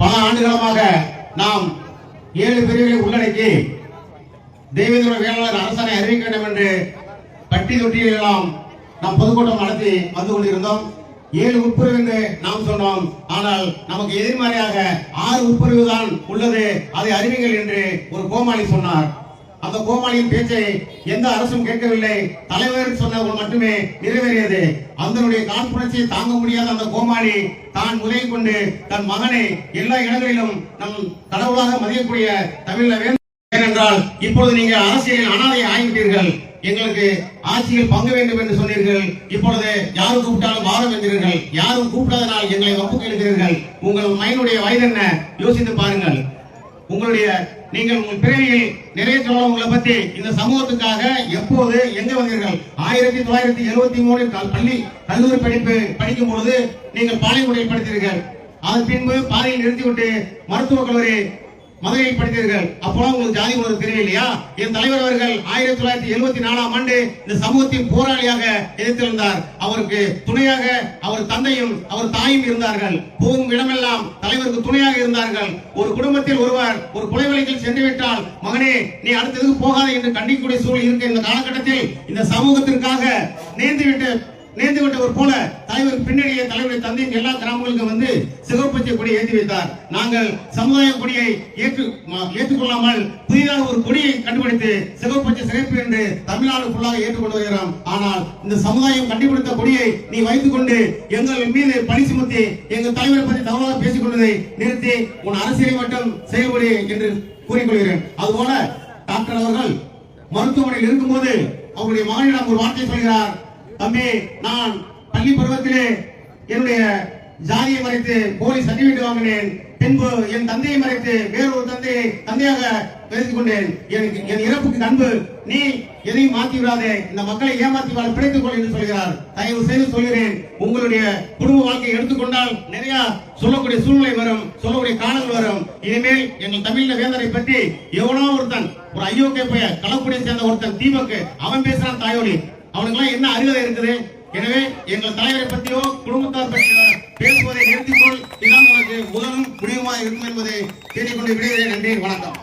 பல ஆண்டுகாலமாக நாம் 7 பிரிவுகளை உள்ளடக்கி தெய்வீக வேளாளர் அரசாணை அறிவிக்க வேண்டும் என்று பட்டி தொட்டியெல்லாம் நாம் பொதுக்கூட்டம் நடத்தி வந்து கொண்டிருந்தோம். 7 உட்பிரிவு என்று நாம் சொன்னோம். ஆனால் நமக்கு எதிர்மறையாக 6 உட்பிரிவு தான் உள்ளது, அதை அறிவிங்கள் என்று ஒரு கோமாளி சொன்னார். அந்த கோமாளியின் பேச்சை எந்த அரசும் கேட்கவில்லை. தலைவர் சொன்னவர்கள் மட்டுமே நிறைவேறியது. அதனுடைய காழ்ப்புணர்ச்சியை தாங்க முடியாத அந்த கோமாளி தான் உதவி கொண்டு தன் மகனை எல்லா இடங்களிலும் நம் கடவுளாக மதியக்கூடிய தமிழ்ல வேண்டும். ஏனென்றால் இப்பொழுது நீங்கள் அரசியலில் அனாதையை ஆகிவிட்டீர்கள். எங்களுக்கு ஆட்சியில் பங்கு வேண்டும் என்று சொன்னீர்கள். இப்பொழுது யாரும் கூப்பிட்டாலும் வாரம் என்கிறீர்கள். யாரும் கூப்பிடாதனால் எங்களை வப்புக்கு எழுகிறீர்கள். உங்கள் மைனுடைய வயது என்ன யோசித்து பாருங்கள். நீங்கள் உங்கள் பிறவியில் நிறைய சொல்ல உங்களை பத்தி இந்த சமூகத்துக்காக எப்போது எங்க வந்தீர்கள்? 1973 பள்ளி கல்லூரி படிக்கும் பொழுது நீங்கள் பாளையங்குடியில் படித்தீர்கள். அதன் பின்பு பாதையில் நிறுத்திவிட்டு மருத்துவக் கல்லூரி மதுரையில் படித்தீர்கள். அப்போலாம் உங்களுக்கு ஜாதி உணர்வு தெரியலையா? என் தலைவர் அவர்கள் 1974ஆம் ஆண்டு இந்த சமூகத்தின் போராளியாக எதிர்த்திருந்தார். அவருக்கு துணையாக அவர் தந்தையும் அவர் தாயும் இருந்தார்கள். போகும் இடமெல்லாம் தலைவருக்கு துணையாக இருந்தார்கள். ஒரு குடும்பத்தில் ஒருவர் ஒரு கொலை வழக்கில் சென்று விட்டால், மகனே நீ அடுத்ததுக்கு போகாத என்று கண்டிக்கக்கூடிய சூழல் இருக்க இந்த காலகட்டத்தில் இந்த சமூகத்திற்காக நேர்ந்துவிட்டவர் போல தலைவர் பின்னணியை தலைவருடைய தந்தையின் எல்லா கிராமங்களுக்கும் வந்து சிவப்பச்சை கொடியை ஏற்றி வைத்தார். நாங்கள் சமுதாய கொடியை ஏற்றுக்கொள்ளாமல் புதிதாக ஒரு கொடியை கண்டுபிடித்து சிவப்பச்சை சிறப்பு என்று தமிழ்நாடு ஃபுல்லாக ஏற்றுக்கொண்டு வருகிறோம். ஆனால் இந்த சமுதாயம் கண்டுபிடித்த கொடியை நீ வைத்துக் கொண்டு எங்கள் மீது பழி சுமத்தி எங்கள் தலைவரை பற்றி தவறாக பேசிக் கொண்டதை நிறுத்தி உன் அரசியலை மட்டும் செயல்படு என்று கூறிக்கொள்கிறேன். அதுபோல டாக்டர் அவர்கள் மருத்துவமனையில் இருக்கும்போது அவருடைய மகனிடம் ஒரு வார்த்தை சொல்கிறார். தம்பி, நான் பள்ளி பருவத்திலே என்னுடைய ஜாதியை மறைத்து போலீஸ் சர்டிபிகேட் வாங்கினேன். பின்பு என் தந்தையை மறைத்து வேறொரு தந்தையாக பேசிக் கொண்டேன். என் இறப்புக்கு அன்பு நீ எதையும் மாற்றி விடாதே, இந்த மக்களை ஏமாற்றி வாழ பிழைத்துக் கொள் என்று சொல்கிறார். தயவு செய்து சொல்கிறேன், உங்களுடைய குடும்ப வாழ்க்கையை எடுத்துக்கொண்டால் நிறைய சொல்லக்கூடிய சூழ்நிலை வரும், சொல்லக்கூடிய காலங்கள் வரும். இனிமேல் எங்கள் தமிழ்ல வேந்தரை பற்றி எவனோ ஒருத்தன் ஒரு ஐயோக்கே போய் களப்படியை சேர்ந்த ஒருத்தன் தீபக்கு அவன் பேசுறான் தாயோலி. அவனுக்கெல்லாம் என்ன அறிவுரை இருக்குது? எனவே எங்கள் தலைவரை பற்றியோ குடும்பத்தார் பற்றியோ பேசுவதை நிறுத்திக்கொள். இதுதான் உனக்கு முதலும் முடிவுமாக இருக்கும் என்பதை தேடிக்கொண்டு விடைகிறேன். நன்றி, வணக்கம்.